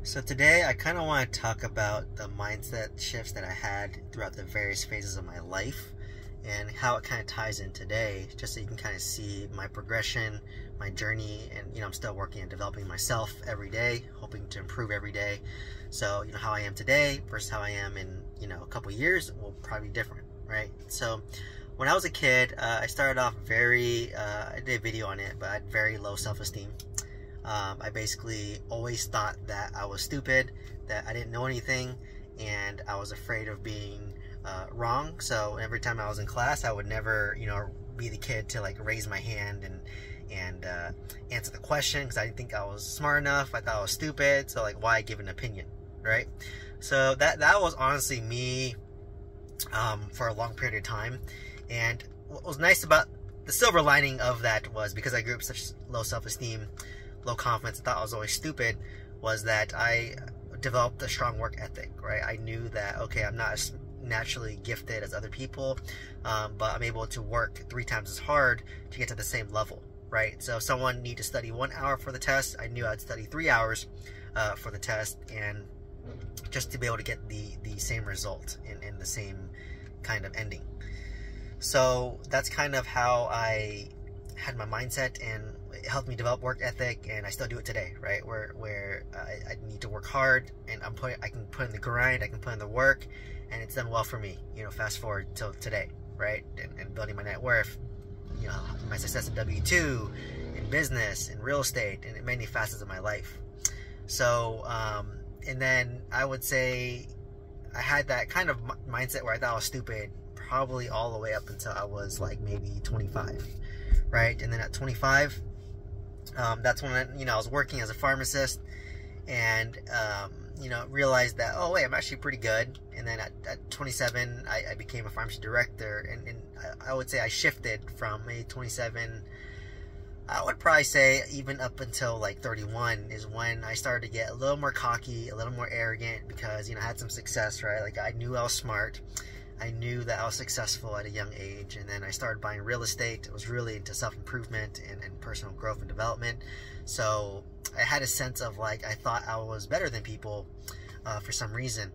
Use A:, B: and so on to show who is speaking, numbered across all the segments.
A: So today I kind of want to talk about the mindset shifts that I had throughout the various phases of my life and how it kind of ties in today, just so you can kind of see my progression, my journey, and I'm still working on developing myself every day, hoping to improve every day. So how I am today versus how I am in a couple years will probably be different, right? So when I was a kid, I started off I did a video on it, but I had very low self-esteem. I basically always thought that I was stupid, that I didn't know anything, and I was afraid of being wrong. So every time I was in class, I would never, be the kid to like raise my hand and answer the question, because I didn't think I was smart enough. I thought I was stupid. So like, why give an opinion, right? So that was honestly me for a long period of time. And what was nice about the silver lining of that was, because I grew up with such low self-esteem, low confidence, and thought I was always stupid, was that I developed a strong work ethic, right? I knew that, okay, I'm not as naturally gifted as other people, but I'm able to work 3 times as hard to get to the same level, right? So if someone needed to study 1 hour for the test, I knew I'd study 3 hours for the test, and just to be able to get the same result and the same kind of ending. So that's kind of how I had my mindset, and it helped me develop work ethic, and I still do it today, right? Where I need to work hard, and I can put in the grind, I can put in the work, and it's done well for me. Fast forward till today, right? And building my net worth, my success in W-2, in business, in real estate, and in many facets of my life. So, and then I would say I had that kind of mindset where I thought I was stupid, probably all the way up until I was like maybe 25. Right? And then at 25, that's when I was working as a pharmacist, and realized that, oh wait, I'm actually pretty good. And then at 27, I became a pharmacy director, and I would say I shifted from maybe 27. I would probably say even up until like 31 is when I started to get a little more cocky, a little more arrogant, because I had some success, right? Like, I knew I was smart. I knew that I was successful at a young age, and then I started buying real estate. I was really into self-improvement and personal growth and development. So I had a sense of like, I thought I was better than people for some reason,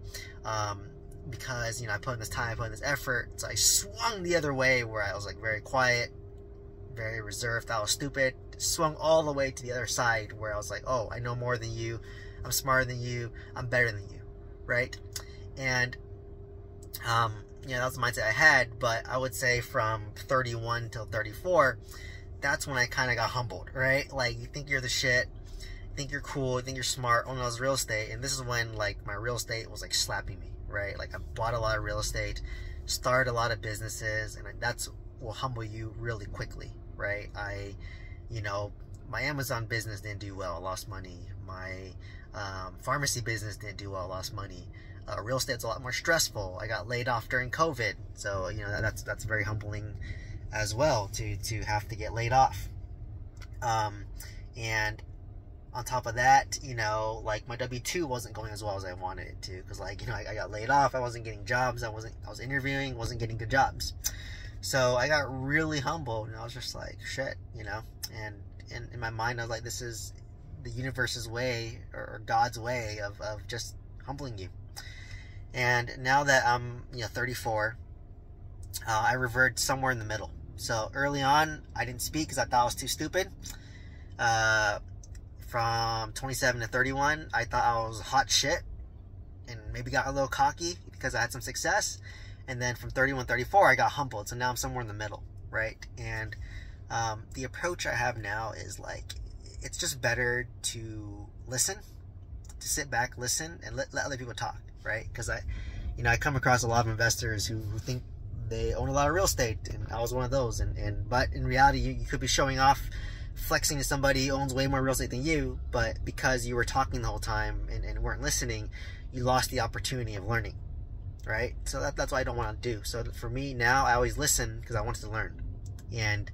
A: because I put in this time, I put in this effort. So I swung the other way, where I was like very quiet, very reserved, thought I was stupid. Swung all the way to the other side, where I was like, oh, I know more than you, I'm smarter than you, I'm better than you, right? And that was the mindset I had. But I would say from 31 till 34, that's when I kind of got humbled, right? Like, you think you're the shit, you think you're cool, you think you're smart. When I was real estate, and this is when like my real estate was like slapping me, right? Like, I bought a lot of real estate, started a lot of businesses, and that's will humble you really quickly, right? My Amazon business didn't do well, I lost money. My pharmacy business didn't do well, I lost money. Real estate's a lot more stressful. I got laid off during COVID, so that's very humbling as well, to have to get laid off. And on top of that, like, my W-2 wasn't going as well as I wanted it to, because I got laid off. I wasn't getting jobs. I was interviewing, wasn't getting good jobs. So I got really humbled, and I was just like, shit, and in my mind I was like, this is the universe's way, or God's way of just humbling you. And now that I'm 34, I reverted somewhere in the middle. So early on, I didn't speak because I thought I was too stupid. From 27 to 31, I thought I was hot shit, and maybe got a little cocky because I had some success. And then from 31 to 34, I got humbled. So now I'm somewhere in the middle, right? And the approach I have now is like, it's just better to listen, to sit back, listen, and let other people talk, right? Because I come across a lot of investors who think they own a lot of real estate, and I was one of those. But in reality, you could be showing off, flexing to somebody who owns way more real estate than you, but because you were talking the whole time and weren't listening, you lost the opportunity of learning, right? So that's what I don't want to do. So for me now, I always listen because I wanted to learn, and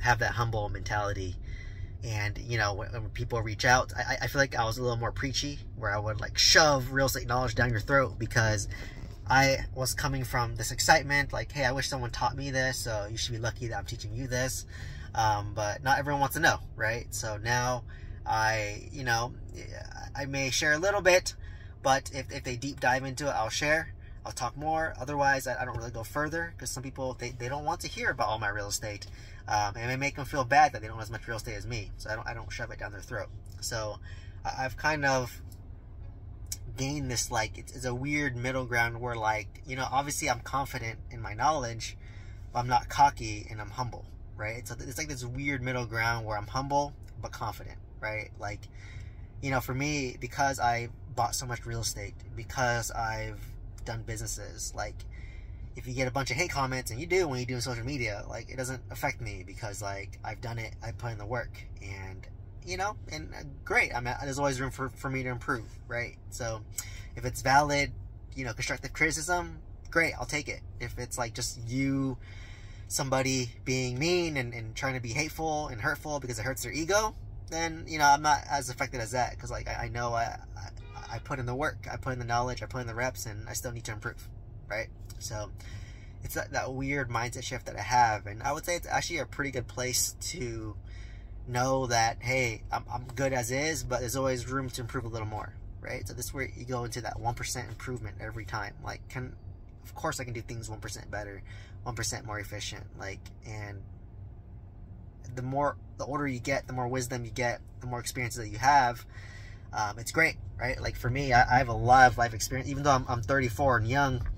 A: have that humble mentality. And when people reach out, I feel like I was a little more preachy, where I would like shove real estate knowledge down your throat, because I was coming from this excitement, like, hey, I wish someone taught me this, so you should be lucky that I'm teaching you this. But not everyone wants to know, right? So now I may share a little bit, but if they deep dive into it, I'll share. I'll talk more. Otherwise, I don't really go further, because some people, they don't want to hear about all my real estate. And it may make them feel bad that they don't have as much real estate as me. So I don't shove it down their throat. So I've kind of gained this, like, it's a weird middle ground where, like, obviously I'm confident in my knowledge, but I'm not cocky and I'm humble, right? It's like this weird middle ground where I'm humble but confident, right? Like, for me, because I bought so much real estate, because I've done businesses, like, if you get a bunch of hate comments, and you do when you do social media, like, it doesn't affect me, because, like, I've done it, I put in the work, and great. I mean, there's always room for me to improve, right? So if it's valid, constructive criticism, great, I'll take it. If it's like just somebody being mean and trying to be hateful and hurtful because it hurts their ego, then I'm not as affected as that, because, like, I know I put in the work, I put in the knowledge, I put in the reps, and I still need to improve, right? So it's that weird mindset shift that I have, and I would say it's actually a pretty good place to know that, hey, I'm good as is, but there's always room to improve a little more, right? So this is where you go into that 1% improvement every time. Like, of course I can do things 1% better, 1% more efficient, like, and the older you get, the more wisdom you get, the more experiences that you have, it's great, right? Like, for me, I have a lot of life experience. Even though I'm 34 and young,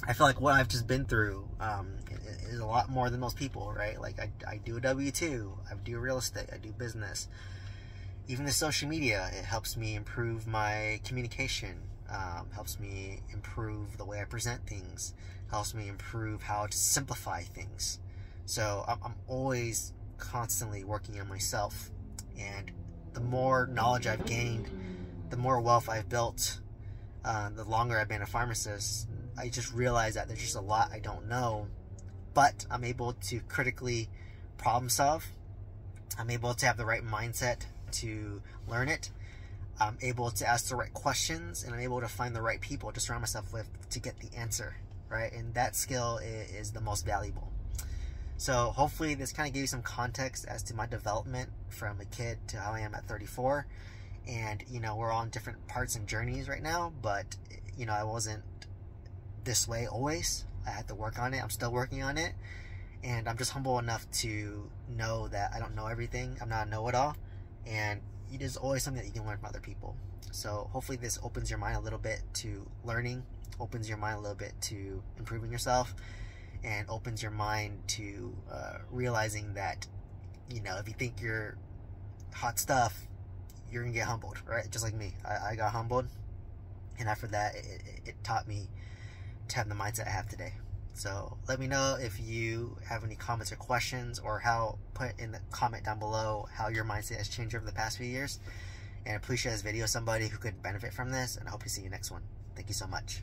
A: I feel like what I've just been through is a lot more than most people, right? Like, I do a W-2, I do real estate, I do business. Even the social media, it helps me improve my communication, helps me improve the way I present things, helps me improve how to simplify things. So I'm always constantly working on myself, and the more knowledge I've gained, the more wealth I've built, the longer I've been a pharmacist, I just realized that there's just a lot I don't know, but I'm able to critically problem solve. I'm able to have the right mindset to learn it. I'm able to ask the right questions, and I'm able to find the right people to surround myself with to get the answer, right? And that skill is the most valuable. So hopefully this kind of gave you some context as to my development from a kid to how I am at 34. And, we're all in different parts and journeys right now, but, I wasn't this way always. I had to work on it. I'm still working on it. And I'm just humble enough to know that I don't know everything. I'm not a know-it-all. And there's always something that you can learn from other people. So hopefully this opens your mind a little bit to learning, opens your mind a little bit to improving yourself, and opens your mind to realizing that, if you think you're hot stuff, you're gonna get humbled, right? Just like me. I got humbled, and after that, it taught me to have the mindset I have today. So let me know if you have any comments or questions, or put in the comment down below how your mindset has changed over the past few years. And please share this video with somebody who could benefit from this, and I hope to see you next one. Thank you so much.